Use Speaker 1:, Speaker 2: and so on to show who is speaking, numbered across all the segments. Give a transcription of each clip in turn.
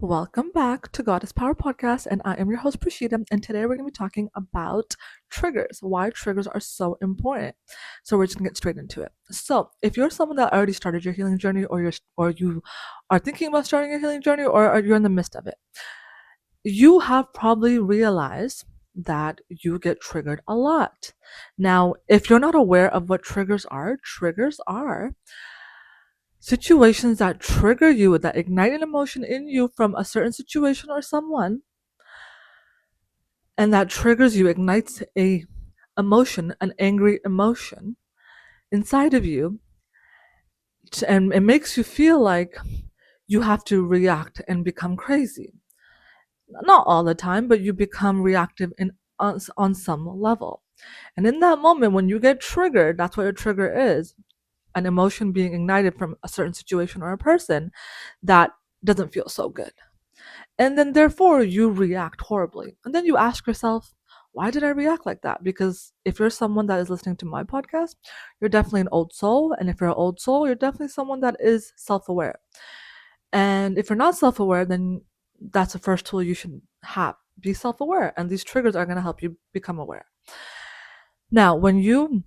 Speaker 1: Welcome back to Goddess Power Podcast, and I am your host Prashida. And today we're going to be talking about triggers, why triggers are so important. So we're just going to get straight into it. So if you're someone that already started your healing journey, or you are thinking about starting your healing journey, or you're in the midst of it, you have probably realized that you get triggered a lot. Now, if you're not aware of what triggers are situations that trigger you, that ignite an emotion in you from a certain situation or someone, and that triggers you, ignites a emotion, an angry emotion inside of you, and it makes you feel like you have to react and become crazy. Not all the time, but you become reactive on some level. And in that moment, when you get triggered, that's what a trigger is, an emotion being ignited from a certain situation or a person that doesn't feel so good. And then therefore you react horribly. And then you ask yourself, why did I react like that? Because if you're someone that is listening to my podcast, you're definitely an old soul. And if you're an old soul, you're definitely someone that is self-aware. And if you're not self-aware, then that's the first tool you should have. Be self-aware. And these triggers are going to help you become aware. Now, when you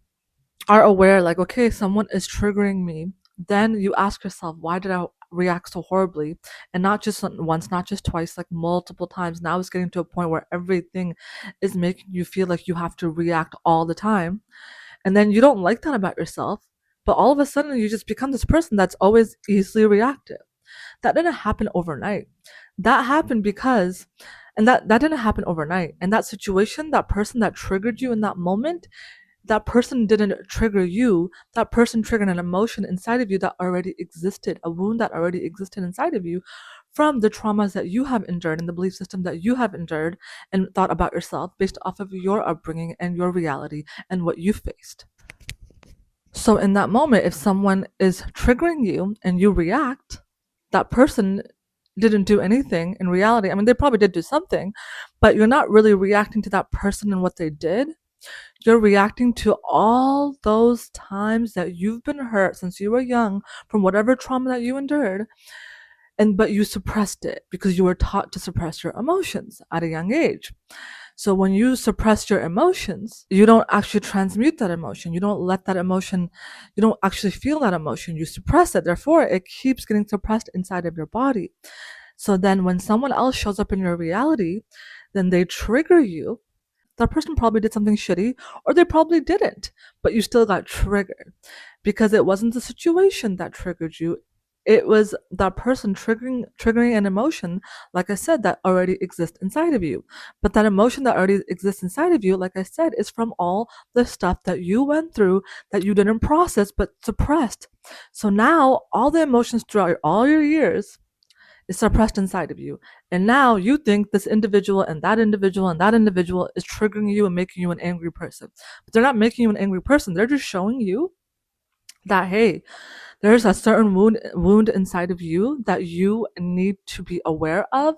Speaker 1: are aware, like, okay, someone is triggering me, then you ask yourself, why did I react so horribly? And not just once, not just twice, like multiple times. Now it's getting to a point where everything is making you feel like you have to react all the time. And then you don't like that about yourself, but all of a sudden you just become this person that's always easily reactive. That didn't happen overnight. That happened because, and that didn't happen overnight. And that situation, that person that triggered you in that moment, that person didn't trigger you. That person triggered an emotion inside of you that already existed, a wound that already existed inside of you from the traumas that you have endured and the belief system that you have endured and thought about yourself based off of your upbringing and your reality and what you faced. So in that moment, if someone is triggering you and you react, that person didn't do anything in reality. I mean, they probably did do something, but you're not really reacting to that person and what they did. You're reacting to all those times that you've been hurt since you were young from whatever trauma that you endured, but you suppressed it because you were taught to suppress your emotions at a young age. So when you suppress your emotions, you don't actually transmute that emotion. You don't let that emotion, you don't actually feel that emotion. You suppress it. Therefore, it keeps getting suppressed inside of your body. So then when someone else shows up in your reality, then they trigger you. That person probably did something shitty, or they probably didn't, but you still got triggered because it wasn't the situation that triggered you. It was that person triggering an emotion, like I said, that already exists inside of you. But that emotion that already exists inside of you, like I said, is from all the stuff that you went through that you didn't process but suppressed. So now all the emotions throughout all your years is suppressed inside of you. And now you think this individual and that individual and that individual is triggering you and making you an angry person. But they're not making you an angry person. They're just showing you that, hey, there's a certain wound inside of you that you need to be aware of,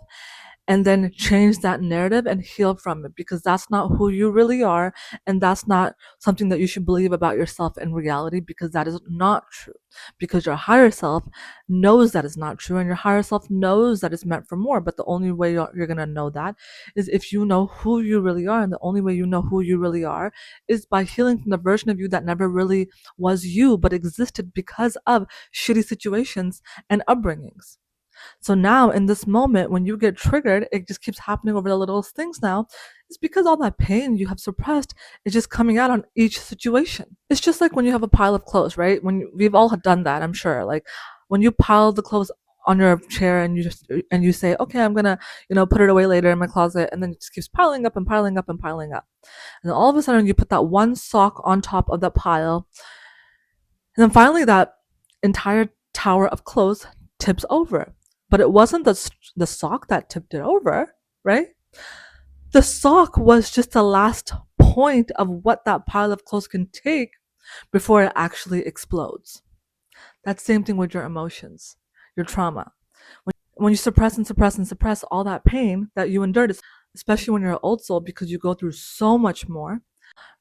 Speaker 1: and then change that narrative and heal from it, because that's not who you really are, and that's not something that you should believe about yourself in reality, because that is not true. Because your higher self knows that is not true, and your higher self knows that it's meant for more. But the only way you're going to know that is if you know who you really are, and the only way you know who you really are is by healing from the version of you that never really was you but existed because of shitty situations and upbringings. So now in this moment, when you get triggered, it just keeps happening over the littlest things now. It's because all that pain you have suppressed is just coming out on each situation. It's just like when you have a pile of clothes, right? We've all done that, I'm sure. Like when you pile the clothes on your chair and you say, okay, I'm gonna, put it away later in my closet, and then it just keeps piling up and piling up and piling up. And then all of a sudden you put that one sock on top of that pile. And then finally that entire tower of clothes tips over. But it wasn't the sock that tipped it over, right? The sock was just the last point of what that pile of clothes can take before it actually explodes. That same thing with your emotions, your trauma. When you suppress and suppress and suppress all that pain that you endured, especially when you're an old soul, because you go through so much more,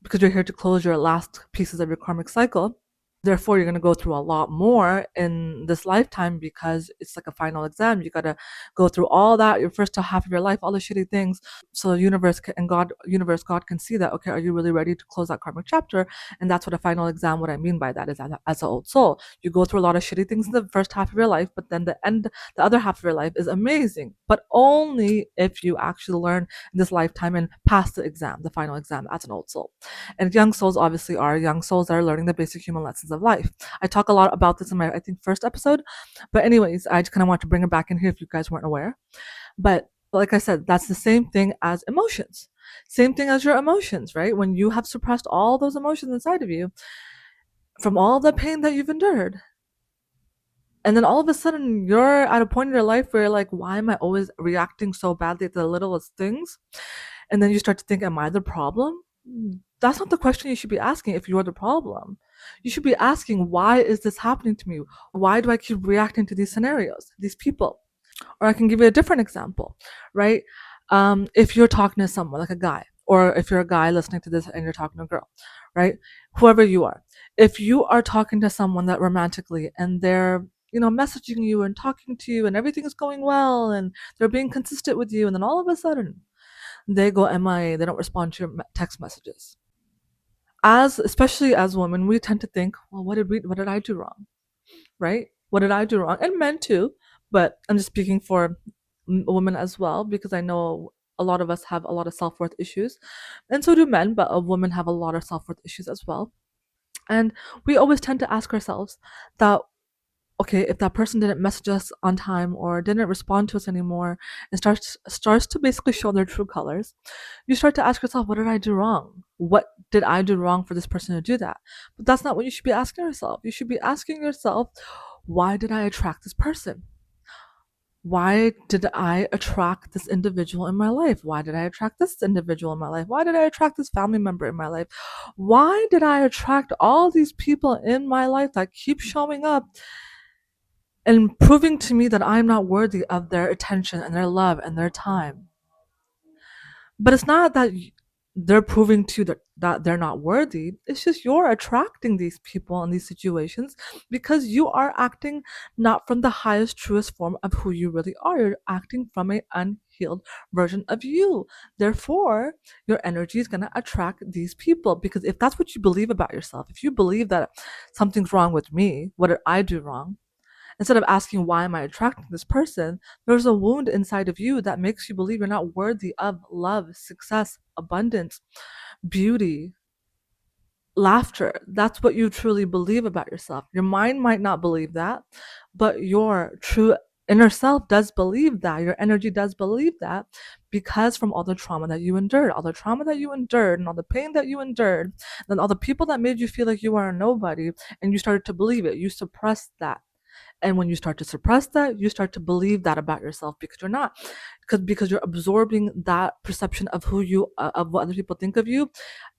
Speaker 1: because you're here to close your last pieces of your karmic cycle, Therefore, you're going to go through a lot more in this lifetime because it's like a final exam. You got to go through all that, your first half of your life, all the shitty things. So the God can see that, okay, are you really ready to close that karmic chapter? And that's what a final exam, what I mean by that is as an old soul. You go through a lot of shitty things in the first half of your life, but then the other half of your life is amazing. But only if you actually learn in this lifetime and pass the exam, the final exam as an old soul. And young souls obviously are young souls that are learning the basic human lessons of life. I talk a lot about this in my, I think, first episode. But anyways, I just kind of want to bring it back in here if you guys weren't aware. But like I said, that's the same thing as emotions. Same thing as your emotions, right? When you have suppressed all those emotions inside of you from all the pain that you've endured, and then all of a sudden you're at a point in your life where you're like, why am I always reacting so badly to the littlest things? And then you start to think, am I the problem? That's not the question you should be asking if you're the problem. You should be asking, why is this happening to me? Why do I keep reacting to these scenarios, these people? Or I can give you a different example, right? If you're talking to someone like a guy, or if you're a guy listening to this and you're talking to a girl, right? Whoever you are, if you are talking to someone that romantically and they're messaging you and talking to you and everything is going well and they're being consistent with you, and then all of a sudden they go MIA, they don't respond to your text messages. Especially as women, we tend to think, well, what did I do wrong, right? What did I do wrong? And men too, but I'm just speaking for women as well because I know a lot of us have a lot of self-worth issues, and so do men, but women have a lot of self-worth issues as well. And we always tend to ask ourselves that, okay, if that person didn't message us on time or didn't respond to us anymore and starts to basically show their true colors, you start to ask yourself, what did I do wrong? What did I do wrong for this person to do that? But that's not what you should be asking yourself. You should be asking yourself, why did I attract this person? Why did I attract this individual in my life? Why did I attract this individual in my life? Why did I attract this family member in my life? Why did I attract all these people in my life that keep showing up and proving to me that I'm not worthy of their attention and their love and their time? But it's not that they're proving to you that they're not worthy. It's just you're attracting these people in these situations because you are acting not from the highest, truest form of who you really are. You're acting from an unhealed version of you. Therefore, your energy is going to attract these people, because if that's what you believe about yourself, if you believe that something's wrong with me, what did I do wrong? Instead of asking, why am I attracting this person? There's a wound inside of you that makes you believe you're not worthy of love, success, abundance, beauty, laughter. That's what you truly believe about yourself. Your mind might not believe that, but your true inner self does believe that. Your energy does believe that, because from all the trauma that you endured, and all the pain that you endured, and all the people that made you feel like you are a nobody, and you started to believe it. You suppressed that. And when you start to suppress that, you start to believe that about yourself, because you're not, because you're absorbing that perception of of what other people think of you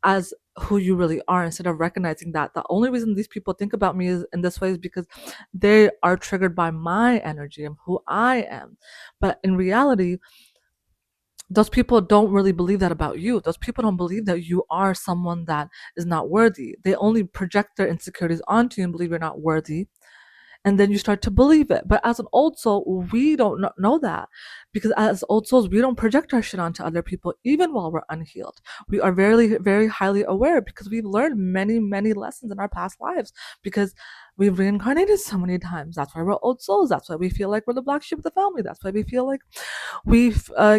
Speaker 1: as who you really are, instead of recognizing that the only reason these people think about me is in this way is because they are triggered by my energy and who I am. But in reality, those people don't really believe that about you. Those people don't believe that you are someone that is not worthy. They only project their insecurities onto you and believe you're not worthy, and then you start to believe it. But as an old soul, we don't know that, because as old souls, we don't project our shit onto other people even while we're unhealed. We are very, very highly aware, because we've learned many, many lessons in our past lives, because we've reincarnated so many times. That's why we're old souls. That's why we feel like we're the black sheep of the family. That's why we feel like we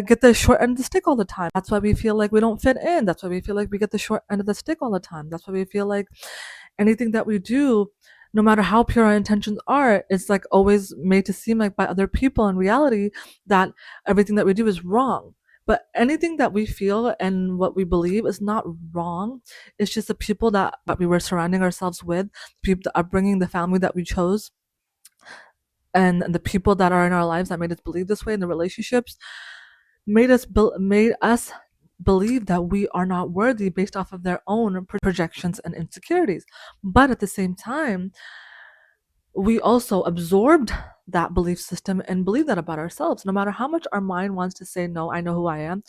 Speaker 1: get the short end of the stick all the time. That's why we feel like we don't fit in. That's why we feel like we get the short end of the stick all the time. That's why we feel like anything that we do, no matter how pure our intentions are, it's like always made to seem like by other people in reality that everything that we do is wrong. But anything that we feel and what we believe is not wrong. It's just the people that we were surrounding ourselves with, people, the upbringing, the family that we chose, and the people that are in our lives that made us believe this way, and the relationships made us believe that we are not worthy based off of their own projections and insecurities. But at the same time, we also absorbed that belief system and believe that about ourselves. No matter how much our mind wants to say, no, I know who I am,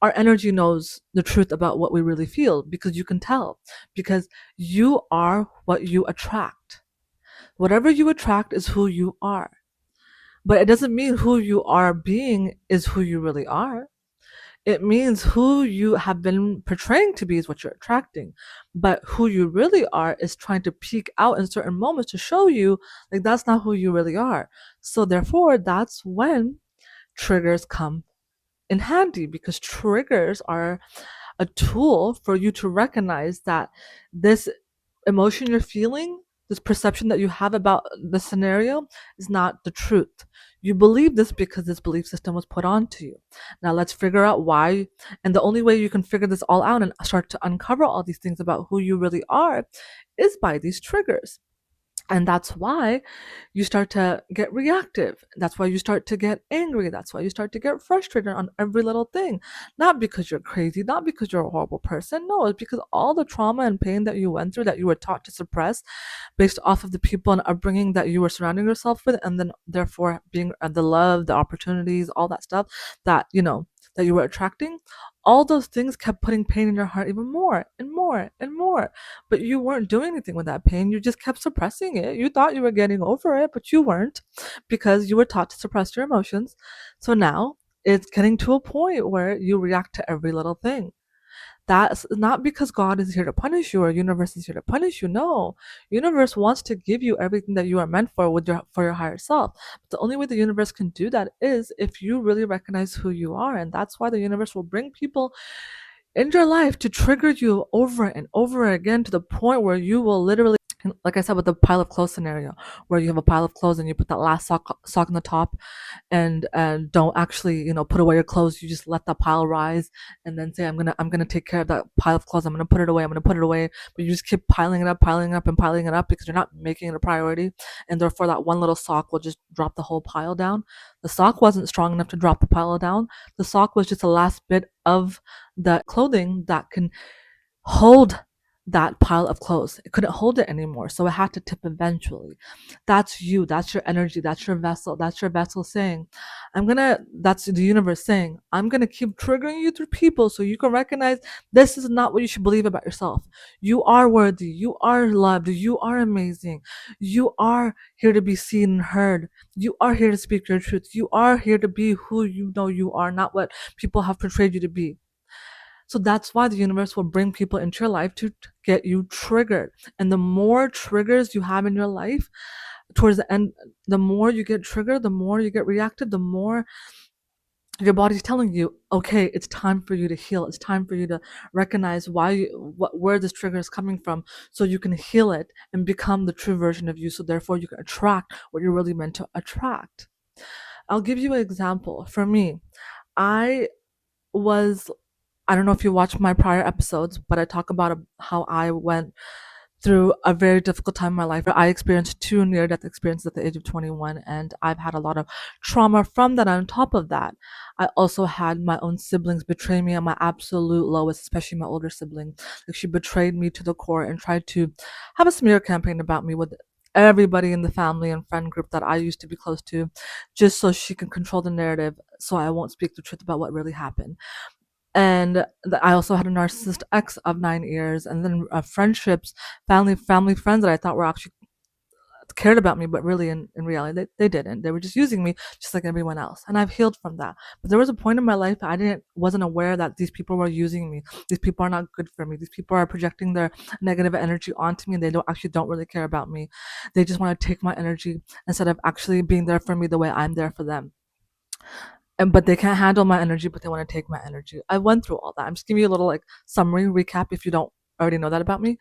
Speaker 1: our energy knows the truth about what we really feel, because you can tell, because you are what you attract. Whatever you attract is who you are. But it doesn't mean who you are being is who you really are. It means who you have been portraying to be is what you're attracting. But who you really are is trying to peek out in certain moments to show you like that's not who you really are. So therefore, that's when triggers come in handy, because triggers are a tool for you to recognize that this emotion you're feeling, this perception that you have about the scenario, is not the truth. You believe this because this belief system was put onto you. Now let's figure out why. And the only way you can figure this all out and start to uncover all these things about who you really are is by these triggers. And that's why you start to get reactive. That's why you start to get angry. That's why you start to get frustrated on every little thing. Not because you're crazy, not because you're a horrible person. No, it's because all the trauma and pain that you went through, that you were taught to suppress based off of the people and upbringing that you were surrounding yourself with, and then therefore being the love, the opportunities, all that stuff that, that you were attracting, all those things kept putting pain in your heart even more and more and more. But you weren't doing anything with that pain. You just kept suppressing it. You thought you were getting over it, but you weren't, because you were taught to suppress your emotions. So now it's getting to a point where you react to every little thing. That's not because God is here to punish you or universe is here to punish you. No, universe wants to give you everything that you are meant for for your higher self. But the only way the universe can do that is if you really recognize who you are, and that's why the universe will bring people in your life to trigger you over and over again, to the point where you will literally, like I said with the pile of clothes scenario, where you have a pile of clothes and you put that last sock on the top, and don't actually put away your clothes. You just let that pile rise, and then say, I'm gonna take care of that pile of clothes. I'm gonna put it away. I'm gonna put it away. But you just keep piling it up, and piling it up, because you're not making it a priority, and therefore that one little sock will just drop the whole pile down. The sock wasn't strong enough to drop the pile down. The sock was just the last bit of the clothing that can hold that pile of clothes. It couldn't hold it anymore, so it had to tip eventually. That's you. That's your energy. That's your vessel. That's your vessel saying, that's the universe saying, I'm gonna keep triggering you through people so you can recognize this is not what you should believe about yourself. You are worthy. You are loved. You are amazing. You are here to be seen and heard. You are here to speak your truth. You are here to be who you know you are, not what people have portrayed you to be. So that's why the universe will bring people into your life to get you triggered. And the more triggers you have in your life, towards the end, the more you get triggered, the more you get reactive, the more your body's telling you, okay, it's time for you to heal. It's time for you to recognize where this trigger is coming from, so you can heal it and become the true version of you. So therefore, you can attract what you're really meant to attract. I'll give you an example. For me, I was I don't know if you watched my prior episodes, but I talk about how I went through a very difficult time in my life. I experienced 2 near-death experiences at the age of 21, and I've had a lot of trauma from that. On top of that, I also had my own siblings betray me at my absolute lowest, especially my older sibling. Like, she betrayed me to the core and tried to have a smear campaign about me with everybody in the family and friend group that I used to be close to, just so she can control the narrative, so I won't speak the truth about what really happened. And I also had a narcissist ex of 9 years, and then friendships, family friends that I thought were actually cared about me, but really in reality they didn't. They were just using me just like everyone else, and I've healed from that. But there was a point in my life wasn't aware that these people were using me. These people are not good for me. These people are projecting their negative energy onto me, and they don't really care about me. They just want to take my energy instead of actually being there for me the way I'm there for them. But they can't handle my energy, but they want to take my energy. I went through all that. I'm just giving you a little like summary recap if you don't already know that about me.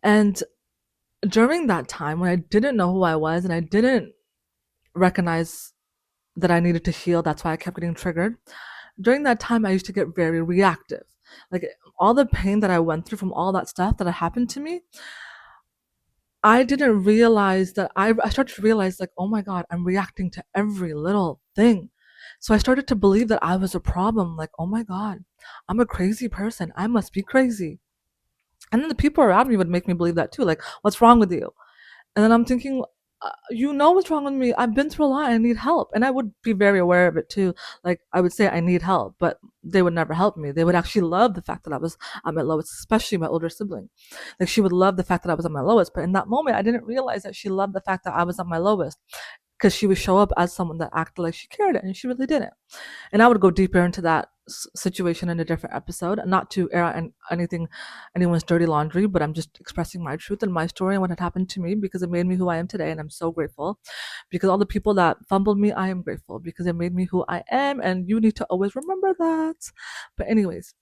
Speaker 1: And during that time when I didn't know who I was and I didn't recognize that I needed to heal, that's why I kept getting triggered. During that time, I used to get very reactive. Like, all the pain that I went through from all that stuff that had happened to me, I didn't realize that I started to realize, like, oh my God, I'm reacting to every little thing. So I started to believe that I was a problem. Like, oh my God, I'm a crazy person. I must be crazy. And then the people around me would make me believe that too. Like, what's wrong with you? And then I'm thinking, you know what's wrong with me. I've been through a lot. I need help. And I would be very aware of it too. Like, I would say I need help, but they would never help me. They would actually love the fact that I was at my lowest, especially my older sibling. Like, she would love the fact that I was at my lowest. But in that moment, I didn't realize that she loved the fact that I was at my lowest, because she would show up as someone that acted like she cared, and she really didn't. And I would go deeper into that situation in a different episode, not to air out anything, anyone's dirty laundry, but I'm just expressing my truth and my story and what had happened to me, because it made me who I am today, and I'm so grateful. Because all the people that fumbled me, I am grateful, because it made me who I am, and you need to always remember that. But anyways,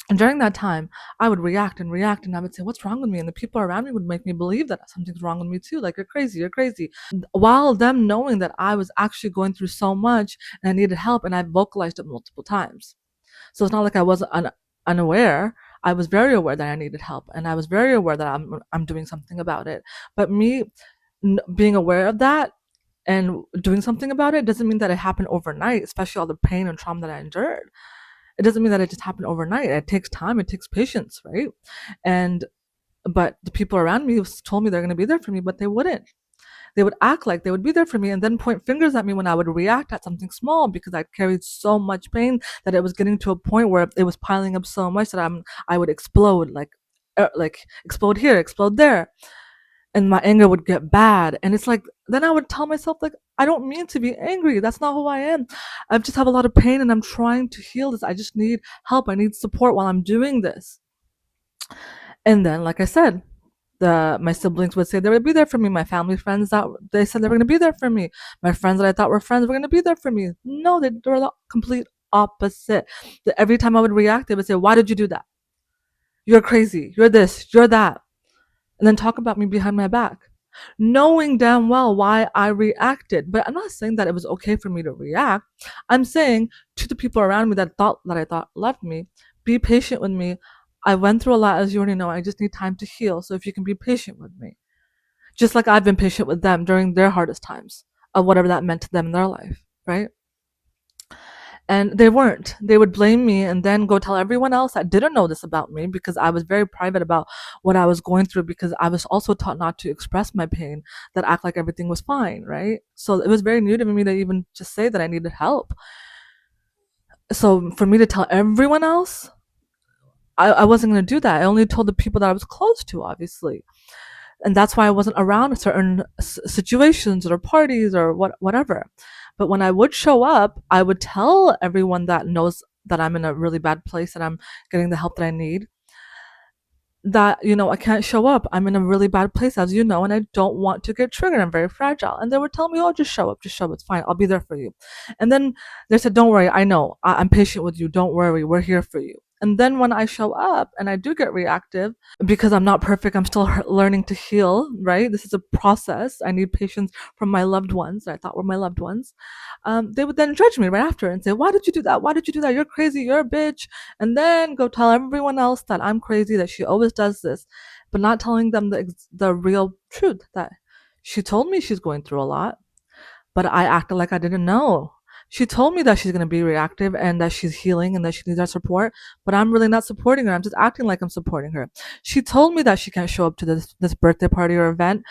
Speaker 1: and during that time, I would react and react, and I would say, "What's wrong with me?" And the people around me would make me believe that something's wrong with me too. Like, you're crazy, you're crazy. While them knowing that I was actually going through so much and I needed help, and I vocalized it multiple times. So it's not like I wasn't unaware. I was very aware that I needed help, and I was very aware that I'm doing something about it. But me being aware of that and doing something about it doesn't mean that it happened overnight, especially all the pain and trauma that I endured. It doesn't mean that it just happened overnight. It takes time, it takes patience, right? And but the people around me told me they're going to be there for me, but they wouldn't. They would act like they would be there for me and then point fingers at me when I would react at something small, because I carried so much pain that it was getting to a point where it was piling up so much that I would explode, like explode here, explode there, and my anger would get bad. And it's like, then I would tell myself, like, I don't mean to be angry. That's not who I am. I just have a lot of pain and I'm trying to heal this. I just need help. I need support while I'm doing this. And then, like I said, my siblings would say they would be there for me. My family friends, that they said they were going to be there for me. My friends that I thought were friends were going to be there for me. No, they were the complete opposite. Every time I would react, they would say, "Why did you do that? You're crazy. You're this. You're that," and then talk about me behind my back, knowing damn well why I reacted. But I'm not saying that it was okay for me to react. I'm saying to the people around me that I thought loved me, be patient with me. I went through a lot, as you already know. I just need time to heal. So if you can be patient with me, just like I've been patient with them during their hardest times of whatever that meant to them in their life, right? And they weren't. They would blame me and then go tell everyone else that didn't know this about me, because I was very private about what I was going through, because I was also taught not to express my pain, that act like everything was fine, right? So it was very new to me to even just say that I needed help. So for me to tell everyone else, I wasn't going to do that. I only told the people that I was close to, obviously. And that's why I wasn't around certain situations or parties or whatever. But when I would show up, I would tell everyone that knows that I'm in a really bad place and I'm getting the help that I need, that, I can't show up. I'm in a really bad place, as you know, and I don't want to get triggered. I'm very fragile. And they would tell me, "Oh, just show up, just show up. It's fine. I'll be there for you." And then they said, "Don't worry. I know. I'm patient with you. Don't worry. We're here for you." And then when I show up and I do get reactive, because I'm not perfect, I'm still learning to heal, right? This is a process. I need patience from my loved ones that I thought were my loved ones. They would then judge me right after and say, "Why did you do that? Why did you do that? You're crazy. You're a bitch." And then go tell everyone else that I'm crazy, that she always does this, but not telling them the real truth, that she told me she's going through a lot, but I acted like I didn't know. She told me that she's going to be reactive and that she's healing and that she needs our support, but I'm really not supporting her. I'm just acting like I'm supporting her. She told me that she can't show up to this birthday party or event,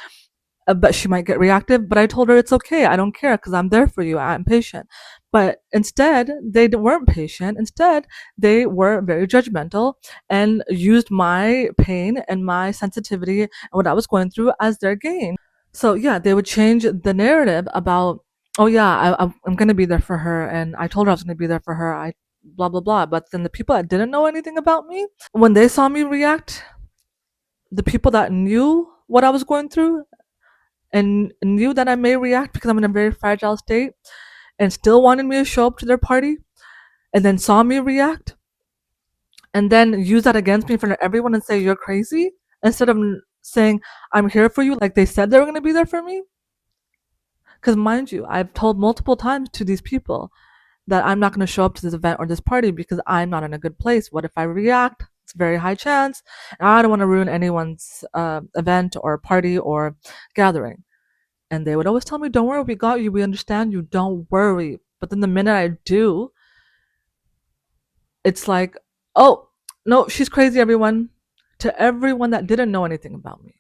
Speaker 1: but she might get reactive. But I told her it's okay. I don't care, because I'm there for you. I'm patient. But instead, they weren't patient. Instead, they were very judgmental and used my pain and my sensitivity and what I was going through as their gain. So yeah, they would change the narrative about, "Oh yeah, I'm gonna be there for her, and I told her I was gonna be there for her. I blah blah blah." But then the people that didn't know anything about me, when they saw me react, the people that knew what I was going through and knew that I may react because I'm in a very fragile state, and still wanted me to show up to their party, and then saw me react, and then use that against me in front of everyone and say, "You're crazy," instead of saying, "I'm here for you," like they said they were gonna be there for me. Because mind you, I've told multiple times to these people that I'm not going to show up to this event or this party because I'm not in a good place. What if I react? It's a very high chance. And I don't want to ruin anyone's event or party or gathering. And they would always tell me, "Don't worry, we got you. We understand you. Don't worry." But then the minute I do, it's like, "Oh, no, she's crazy," everyone. To everyone that didn't know anything about me.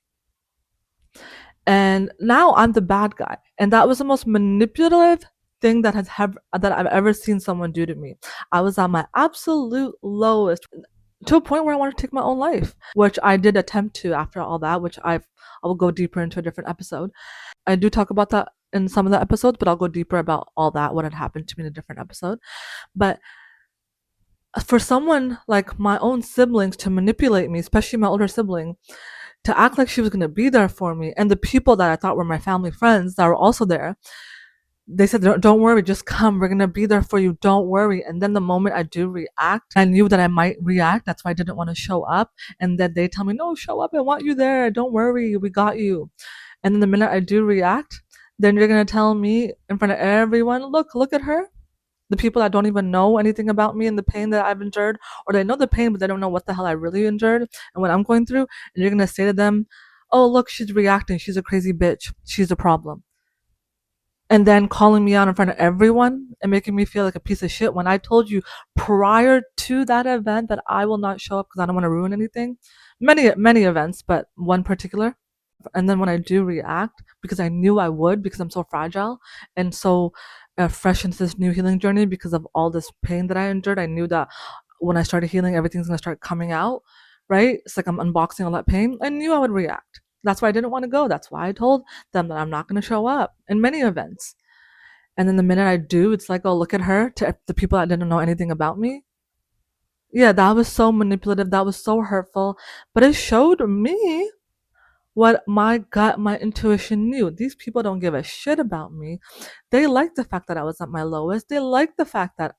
Speaker 1: And now I'm the bad guy. And that was the most manipulative thing that I've ever seen someone do to me. I was at my absolute lowest, to a point where I wanted to take my own life, which I did attempt to after all that, which I will go deeper into a different episode. I do talk about that in some of the episodes, but I'll go deeper about all that, what had happened to me in a different episode. But for someone like my own siblings to manipulate me, especially my older sibling, to act like she was going to be there for me, and the people that I thought were my family friends that were also there, they said, don't worry, just come. We're going to be there for you. Don't worry. And then the moment I do react, I knew that I might react. That's why I didn't want to show up. And then they tell me, no, show up. I want you there. Don't worry. We got you. And then the minute I do react, then you're going to tell me in front of everyone, look at her. The people that don't even know anything about me and the pain that I've endured, or they know the pain, but they don't know what the hell I really endured and what I'm going through. And you're going to say to them, oh, look, she's reacting. She's a crazy bitch. She's a problem. And then calling me out in front of everyone and making me feel like a piece of shit when I told you prior to that event that I will not show up because I don't want to ruin anything. Many events, but one particular. And then when I do react, because I knew I would, because I'm so fragile and so fresh into this new healing journey because of all this pain that I endured, I knew that when I started healing, everything's going to start coming out, right? It's like I'm unboxing all that pain. I knew I would react. That's why I didn't want to go. That's why I told them that I'm not going to show up in many events. And then the minute I do, it's like, oh, look at her, to the people that didn't know anything about me. Yeah, that was so manipulative. That was so hurtful. But it showed me what my gut, my intuition knew. These people don't give a shit about me. They like the fact that I was at my lowest. They like the fact that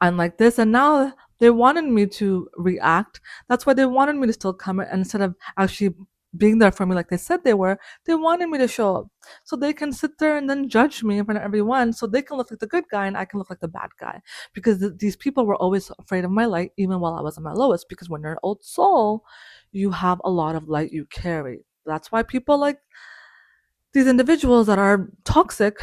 Speaker 1: I'm like this. And now they wanted me to react. That's why they wanted me to still come, and instead of actually being there for me like they said they were, they wanted me to show up. So they can sit there and then judge me in front of everyone. So they can look like the good guy and I can look like the bad guy. Because these people were always afraid of my light, even while I was at my lowest. Because when you're an old soul, you have a lot of light you carry. That's why people like these individuals that are toxic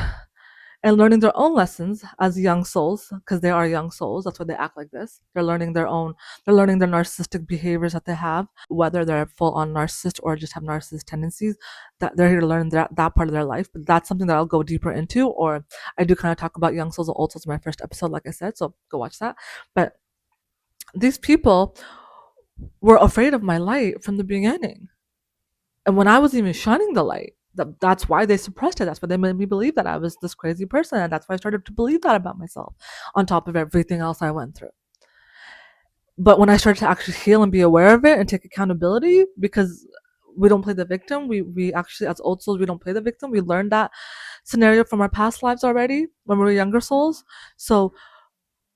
Speaker 1: and learning their own lessons as young souls, because they are young souls. That's why they act like this. They're learning their narcissistic behaviors that they have, whether they're full on narcissist or just have narcissist tendencies, that they're here to learn that part of their life. But that's something that I'll go deeper into, or I do kind of talk about young souls and old souls in my first episode, like I said, so go watch that. But these people were afraid of my light from the beginning. And when I was even shining the light, that's why they suppressed it. That's why they made me believe that I was this crazy person. And that's why I started to believe that about myself, on top of everything else I went through. But when I started to actually heal and be aware of it and take accountability, because we don't play the victim, we actually, as old souls, we don't play the victim. We learned that scenario from our past lives already when we were younger souls. So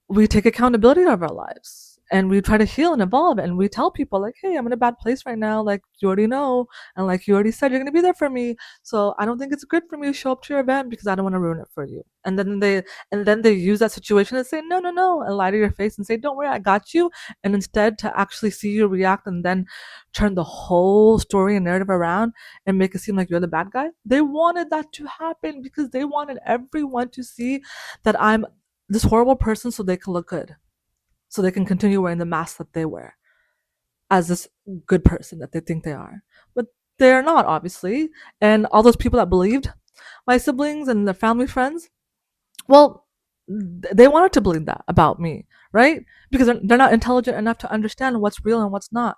Speaker 1: we take accountability of our lives and we try to heal and evolve, and we tell people like, hey, I'm in a bad place right now, like you already know, and like you already said you're going to be there for me, so I don't think it's good for me to show up to your event because I don't want to ruin it for you. And then they use that situation and say no, and lie to your face and say, don't worry, I got you. And instead to actually see you react and then turn the whole story and narrative around and make it seem like you're the bad guy. They wanted that to happen because they wanted everyone to see that I'm this horrible person so they can look good, so they can continue wearing the mask that they wear as this good person that they think they are. But they're not, obviously. And all those people that believed, my siblings and their family friends, well, they wanted to believe that about me, right? Because they're not intelligent enough to understand what's real and what's not.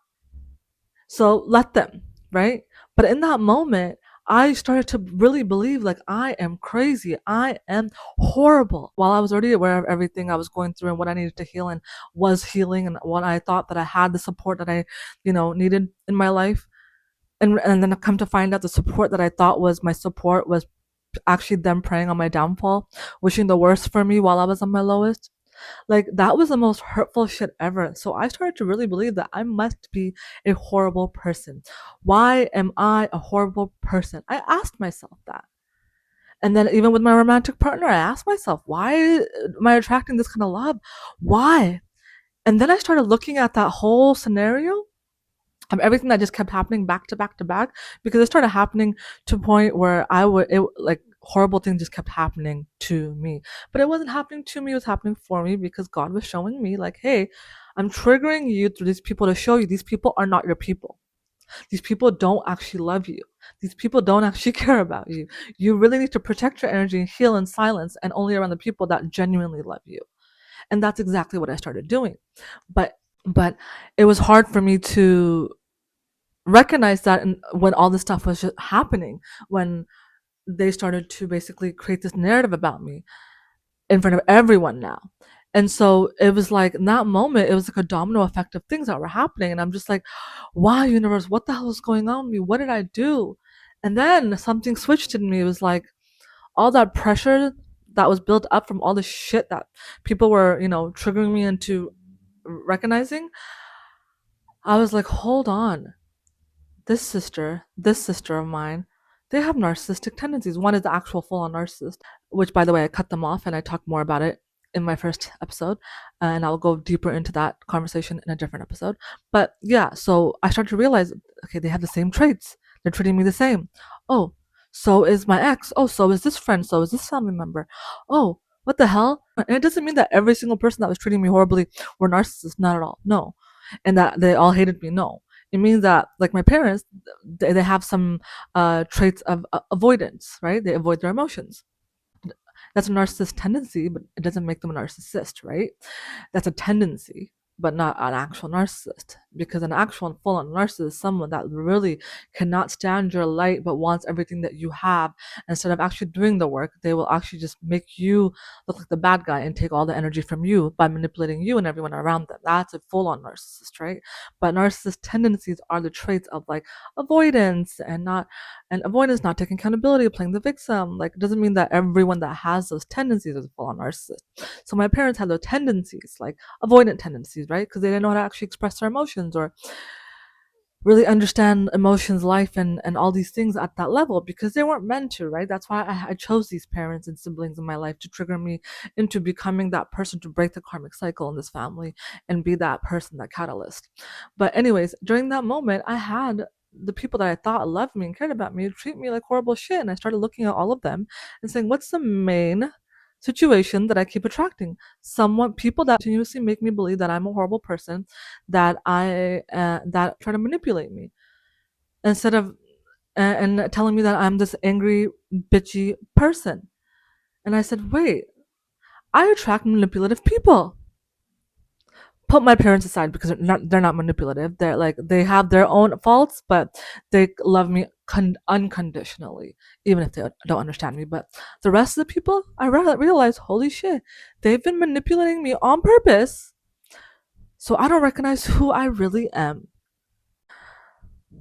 Speaker 1: So let them, right? But in that moment, I started to really believe like I am crazy. I am horrible. While I was already aware of everything I was going through and what I needed to heal and was healing, and what I thought that I had the support that I, needed in my life. And then I come to find out the support that I thought was my support was actually them preying on my downfall, wishing the worst for me while I was on my lowest. Like, that was the most hurtful shit ever. So I started to really believe that I must be a horrible person. Why am I a horrible person? I asked myself that. And then even with my romantic partner, I asked myself, why am I attracting this kind of love? Why? And then I started looking at that whole scenario of everything that just kept happening back to back to back, because it started happening to a point where like horrible things just kept happening to me. But it wasn't happening to me, it was happening for me, because God was showing me like, hey, I'm triggering you through these people to show you these people are not your people. These people don't actually love you. These people don't actually care about you. You really need to protect your energy and heal in silence and only around the people that genuinely love you. And that's exactly what I started doing. But but it was hard for me to recognize that, and when all this stuff was just happening, when they started to basically create this narrative about me in front of everyone now. And so it was like in that moment, it was like a domino effect of things that were happening. And I'm just like, wow, universe, what the hell is going on with me? What did I do? And then something switched in me. It was like all that pressure that was built up from all the shit that people were, triggering me into recognizing. I was like, hold on. This sister of mine, they have narcissistic tendencies. One is the actual full on narcissist, which, by the way, I cut them off and I talked more about it in my first episode. And I'll go deeper into that conversation in a different episode. But yeah, so I started to realize, okay, they have the same traits. They're treating me the same. Oh, so is my ex. Oh, so is this friend. So is this family member. Oh, what the hell? And it doesn't mean that every single person that was treating me horribly were narcissists. Not at all. No. And that they all hated me. No. It means that, like my parents, they have some traits of avoidance, right? They avoid their emotions. That's a narcissist tendency, but it doesn't make them a narcissist, right? That's a tendency, but not an actual narcissist. Because an actual full on narcissist is someone that really cannot stand your light but wants everything that you have. Instead of actually doing the work, they will actually just make you look like the bad guy and take all the energy from you by manipulating you and everyone around them. That's a full on narcissist, right? But narcissist tendencies are the traits of like avoidance and avoidance, not taking accountability, playing the victim. Like, it doesn't mean that everyone that has those tendencies is a full on narcissist. So my parents had those tendencies, like avoidant tendencies, right? Because they didn't know how to actually express their emotions or really understand emotions, life, and all these things at that level, because they weren't meant to, right? That's why I chose these parents and siblings in my life to trigger me into becoming that person to break the karmic cycle in this family and be that person, that catalyst. But anyways, during that moment, I had the people that I thought loved me and cared about me treat me like horrible shit. And I started looking at all of them and saying, what's the main situation that I keep attracting? People that continuously make me believe that I'm a horrible person, that try to manipulate me instead of and telling me that I'm this angry, bitchy person. And I said, wait, I attract manipulative people. Put my parents aside because they're not manipulative. They're like, they have their own faults, but they love me unconditionally, even if they don't understand me. But the rest of the people, I realized, holy shit, they've been manipulating me on purpose, so I don't recognize who I really am.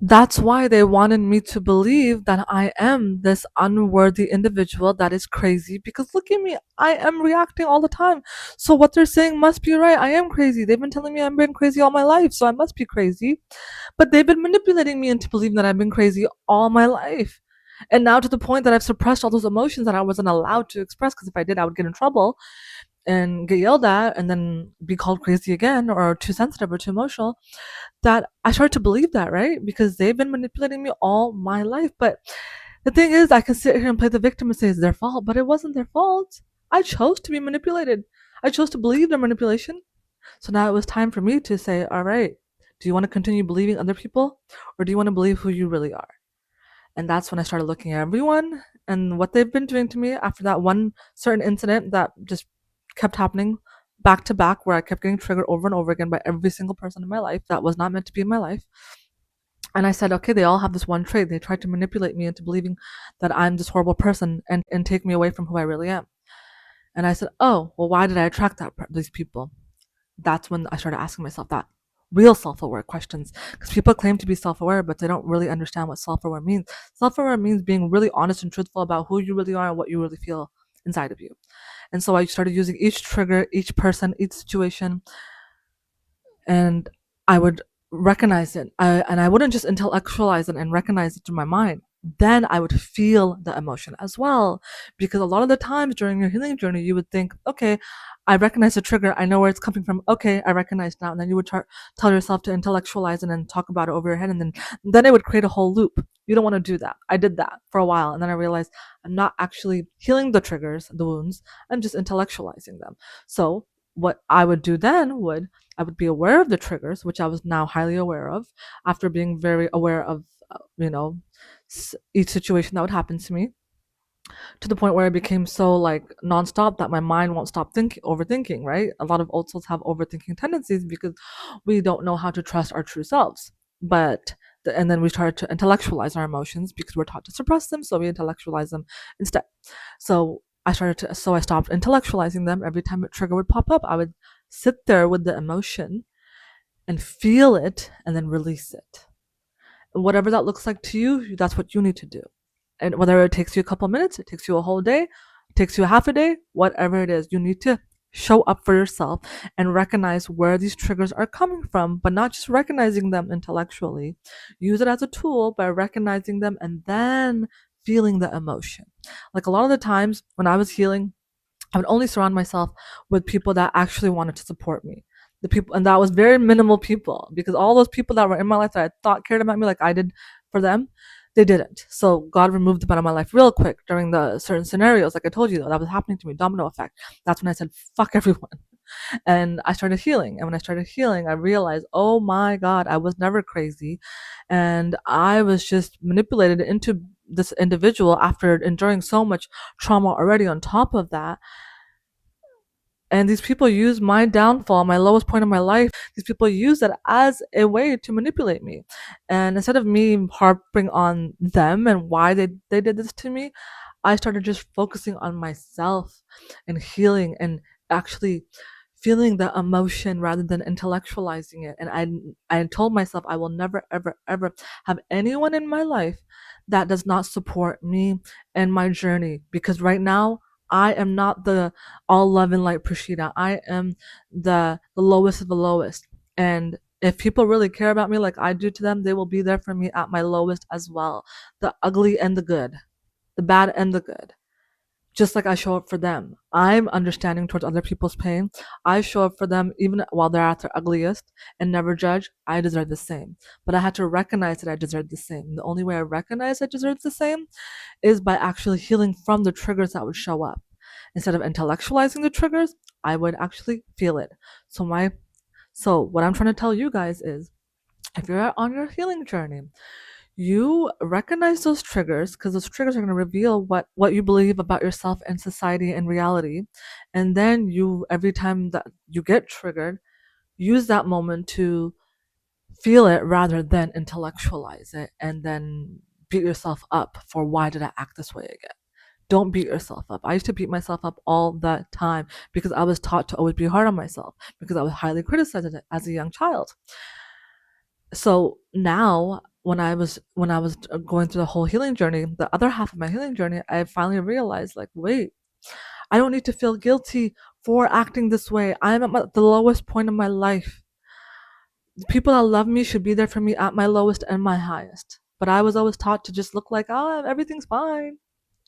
Speaker 1: That's why they wanted me to believe that I am this unworthy individual that is crazy, because look at me, I am reacting all the time. So what they're saying must be right. I am crazy. They've been telling me I've been crazy all my life, so I must be crazy. But they've been manipulating me into believing that I've been crazy all my life. And now to the point that I've suppressed all those emotions that I wasn't allowed to express, because if I did, I would get in trouble and get yelled at and then be called crazy again or too sensitive or too emotional, that I started to believe that, right? Because they've been manipulating me all my life. But the thing is, I can sit here and play the victim and say it's their fault, but it wasn't their fault. I chose to be manipulated. I chose to believe their manipulation. So now it was time for me to say, all right, do you want to continue believing other people, or do you want to believe who you really are? And that's when I started looking at everyone and what they've been doing to me after that one certain incident that just kept happening back to back, where I kept getting triggered over and over again by every single person in my life that was not meant to be in my life. And I said, okay, they all have this one trait. They tried to manipulate me into believing that I'm this horrible person and take me away from who I really am. And I said, oh, well, why did I attract these people? That's when I started asking myself that real self-aware questions, because people claim to be self-aware, but they don't really understand what self-aware means. Self-aware means being really honest and truthful about who you really are and what you really feel inside of you. And so I started using each trigger, each person, each situation, and I would recognize it. And I wouldn't just intellectualize it and recognize it through my mind. Then I would feel the emotion as well. Because a lot of the times during your healing journey, you would think, okay, I recognize the trigger. I know where it's coming from. Okay, I recognize now. And then you would tell yourself to intellectualize it and talk about it over your head. And then it would create a whole loop. You don't want to do that. I did that for a while. And then I realized I'm not actually healing the triggers, the wounds. I'm just intellectualizing them. So what I would do then would I would be aware of the triggers, which I was now highly aware of after being very aware of, each situation that would happen to me, to the point where it became so like nonstop that my mind won't stop thinking, overthinking, right? A lot of old souls have overthinking tendencies because we don't know how to trust our true selves. And then we started to intellectualize our emotions because we're taught to suppress them, so we intellectualize them instead. So I stopped intellectualizing them. Every time a trigger would pop up, I would sit there with the emotion and feel it and then release it. And whatever that looks like to you, that's what you need to do. And whether it takes you a couple of minutes, it takes you a whole day, it takes you a half a day, whatever it is, you need to show up for yourself and recognize where these triggers are coming from, but not just recognizing them intellectually. Use it as a tool by recognizing them and then feeling the emotion. Like a lot of the times when I was healing, I would only surround myself with people that actually wanted to support me. The people, and that was very minimal people, because all those people that were in my life that I thought cared about me like I did for them, they didn't. So God removed them out of my life real quick during the certain scenarios, like I told you, that was happening to me, domino effect. That's when I said, fuck everyone. And I started healing. And when I started healing, I realized, oh my God, I was never crazy. And I was just manipulated into this individual after enduring so much trauma already on top of that. And these people use my downfall, my lowest point of my life, these people use that as a way to manipulate me. And instead of me harping on them and why they did this to me, I started just focusing on myself and healing and actually feeling the emotion rather than intellectualizing it. And I told myself I will never, ever, ever have anyone in my life that does not support me and my journey. Because right now, I am not the all love and light Prashida. I am the lowest of the lowest. And if people really care about me like I do to them, they will be there for me at my lowest as well. The ugly and the good, the bad and the good. Just like I show up for them. I'm understanding towards other people's pain. I show up for them even while they're at their ugliest and never judge. I deserve the same. But I had to recognize that I deserve the same. The only way I recognize I deserve the same is by actually healing from the triggers that would show up. Instead of intellectualizing the triggers, I would actually feel it. So what I'm trying to tell you guys is, if you're on your healing journey, you recognize those triggers, because those triggers are going to reveal what you believe about yourself and society and reality. And then you, every time that you get triggered, use that moment to feel it rather than intellectualize it and then beat yourself up for why did I act this way again. Don't beat yourself up. I used to beat myself up all the time because I was taught to always be hard on myself, because I was highly criticized as a young child. So now when I was going through the whole healing journey, the other half of my healing journey, I finally realized, like, wait, I don't need to feel guilty for acting this way. I'm at the lowest point of my life. The people that love me should be there for me at my lowest and my highest. But I was always taught to just look like, oh, everything's fine.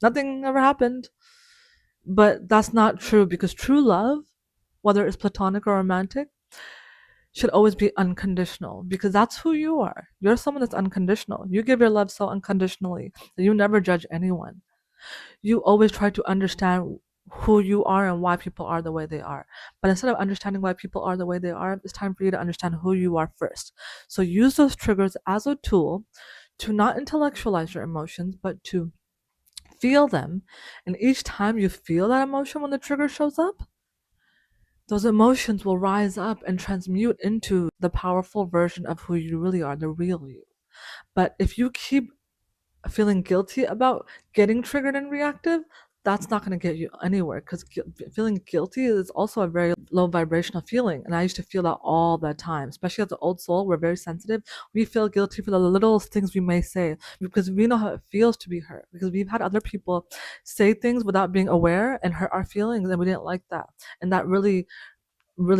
Speaker 1: Nothing ever happened. But that's not true, because true love, whether it's platonic or romantic, should always be unconditional, because that's who you are. You're someone that's unconditional. You give your love so unconditionally that you never judge anyone. You always try to understand who you are and why people are the way they are. But instead of understanding why people are the way they are, it's time for you to understand who you are first. So use those triggers as a tool to not intellectualize your emotions, but to feel them. And each time you feel that emotion when the trigger shows up, those emotions will rise up and transmute into the powerful version of who you really are, the real you. But if you keep feeling guilty about getting triggered and reactive, that's not going to get you anywhere, because feeling guilty is also a very low vibrational feeling. And I used to feel that all the time, especially as an old soul. We're very sensitive. We feel guilty for the little things we may say because we know how it feels to be hurt, because we've had other people say things without being aware and hurt our feelings, and we didn't like that. And that really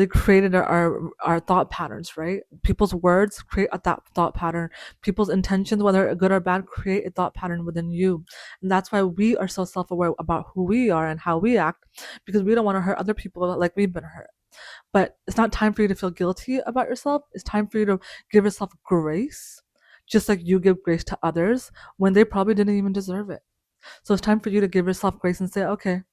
Speaker 1: created our thought patterns, right? People's words create that thought pattern. People's intentions, whether good or bad, create a thought pattern within you. And that's why we are so self-aware about who we are and how we act, because we don't want to hurt other people like we've been hurt. But it's not time for you to feel guilty about yourself. It's time for you to give yourself grace, just like you give grace to others when they probably didn't even deserve it. So it's time for you to give yourself grace and say, okay,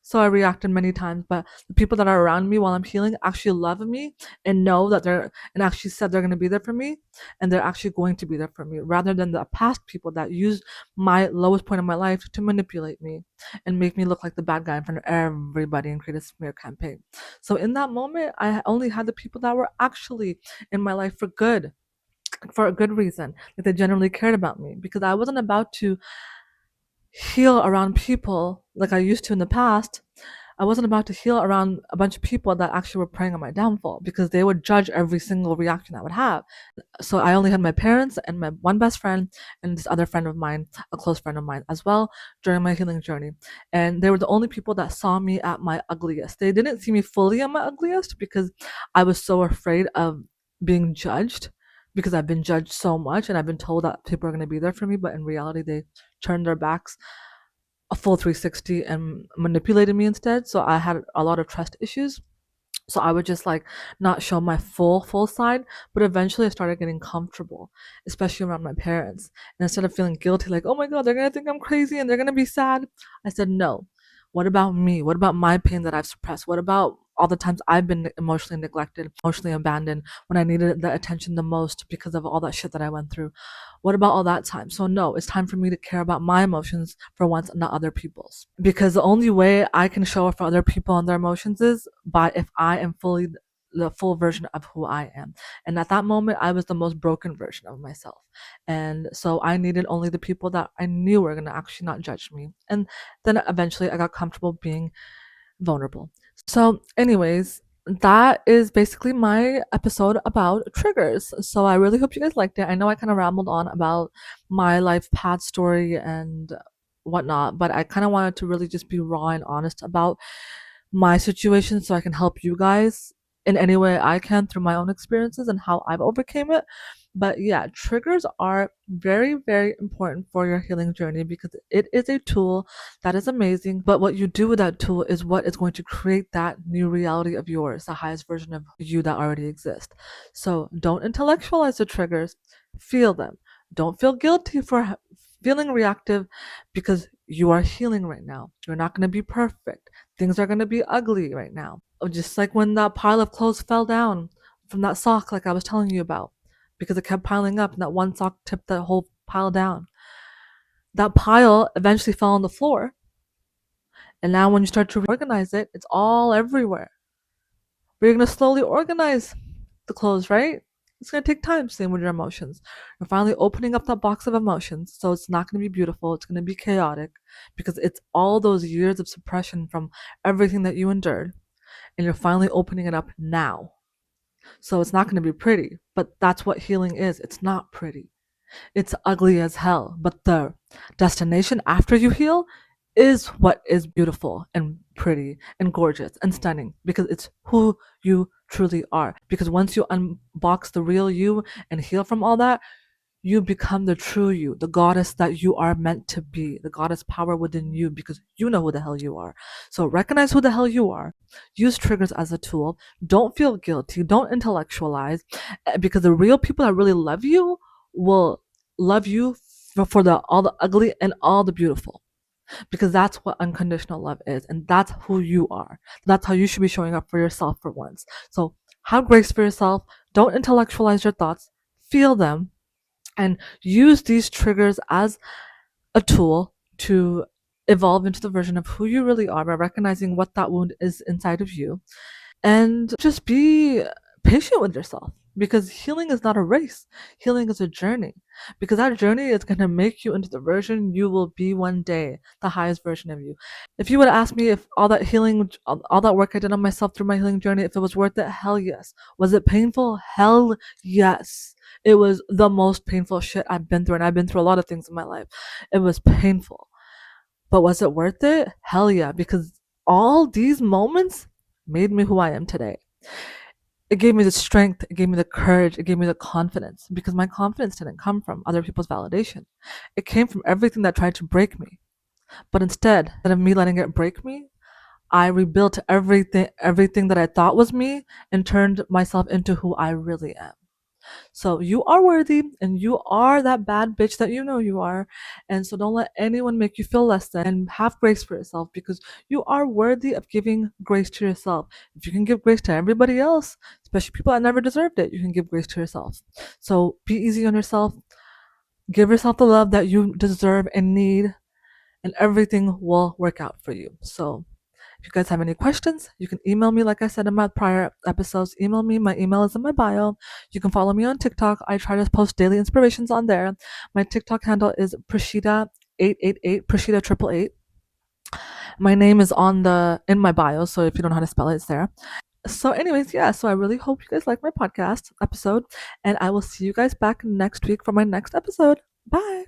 Speaker 1: So I reacted many times, but the people that are around me while I'm healing actually love me and know that and actually said they're going to be there for me, and they're actually going to be there for me, rather than the past people that used my lowest point of my life to manipulate me and make me look like the bad guy in front of everybody and create a smear campaign. So in that moment, I only had the people that were actually in my life for good, for a good reason, that they genuinely cared about me, because I wasn't about to heal around people like I used to in the past. I wasn't about to heal around a bunch of people that actually were preying on my downfall, because they would judge every single reaction I would have. So I only had my parents and my one best friend and this other friend of mine, a close friend of mine as well, during my healing journey. And they were the only people that saw me at my ugliest. They didn't see me fully at my ugliest because I was so afraid of being judged, because I've been judged so much and I've been told that people are going to be there for me, but in reality they turned their backs a full 360 and manipulated me instead. So I had a lot of trust issues. So I would just like not show my full side, but eventually I started getting comfortable, especially around my parents. And instead of feeling guilty, like, oh my god, they're gonna think I'm crazy and they're gonna be sad, I said no. What about me? What about my pain that I've suppressed? What about all the times I've been emotionally neglected, emotionally abandoned when I needed the attention the most because of all that shit that I went through? What about all that time? So no, it's time for me to care about my emotions for once, not other people's. Because the only way I can show up for other people and their emotions is by if I am fully the full version of who I am. And at that moment, I was the most broken version of myself. And so I needed only the people that I knew were going to actually not judge me. And then eventually I got comfortable being vulnerable. So, anyways, that is basically my episode about triggers. So, I really hope you guys liked it. I know I kind of rambled on about my life path story and whatnot, but I kind of wanted to really just be raw and honest about my situation so I can help you guys in any way I can through my own experiences and how I've overcame it. But yeah, triggers are very, very important for your healing journey because it is a tool that is amazing. But what you do with that tool is what is going to create that new reality of yours, the highest version of you that already exists. So don't intellectualize the triggers, feel them. Don't feel guilty for feeling reactive because you are healing right now. You're not going to be perfect. Things are going to be ugly right now. Just like when that pile of clothes fell down from that sock, like I was telling you about, because it kept piling up and that one sock tipped that whole pile down. That pile eventually fell on the floor. And now when you start to organize it, it's all everywhere. But you're going to slowly organize the clothes, right? It's going to take time. Same with your emotions. You're finally opening up that box of emotions. So it's not going to be beautiful. It's going to be chaotic because it's all those years of suppression from everything that you endured. And you're finally opening it up now. So it's not going to be pretty. But that's what healing is. It's not pretty. It's ugly as hell. But the destination after you heal is what is beautiful and pretty and gorgeous and stunning because it's who you truly are. Because once you unbox the real you and heal from all that, you become the true you, the goddess that you are meant to be, the goddess power within you because you know who the hell you are. So recognize who the hell you are. Use triggers as a tool. Don't feel guilty. Don't intellectualize because the real people that really love you will love you for the all the ugly and all the beautiful because that's what unconditional love is and that's who you are. That's how you should be showing up for yourself for once. So have grace for yourself. Don't intellectualize your thoughts. Feel them and use these triggers as a tool to evolve into the version of who you really are by recognizing what that wound is inside of you and just be patient with yourself because healing is not a race. Healing is a journey because that journey is going to make you into the version you will be one day, the highest version of you. If you would ask me if all that healing, all that work I did on myself through my healing journey, if it was worth it, hell yes. Was it painful? Hell yes. It was the most painful shit I've been through, and I've been through a lot of things in my life. It was painful. But was it worth it? Hell yeah, because all these moments made me who I am today. It gave me the strength, it gave me the courage, it gave me the confidence because my confidence didn't come from other people's validation. It came from everything that tried to break me. But instead of me letting it break me, I rebuilt everything that I thought was me and turned myself into who I really am. So you are worthy and you are that bad bitch that you know you are. And so don't let anyone make you feel less than, and have grace for yourself because you are worthy of giving grace to yourself. If you can give grace to everybody else, especially people that never deserved it, you can give grace to yourself. So be easy on yourself. Give yourself the love that you deserve and need, and everything will work out for you. So if you guys have any questions, you can email me. Like I said in my prior episodes, email me. My email is in my bio. You can follow me on TikTok. I try to post daily inspirations on there. My TikTok handle is Prashida888, Prashida888. My name is in my bio, so if you don't know how to spell it, it's there. So, anyways, yeah, so I really hope you guys like my podcast episode, and I will see you guys back next week for my next episode. Bye.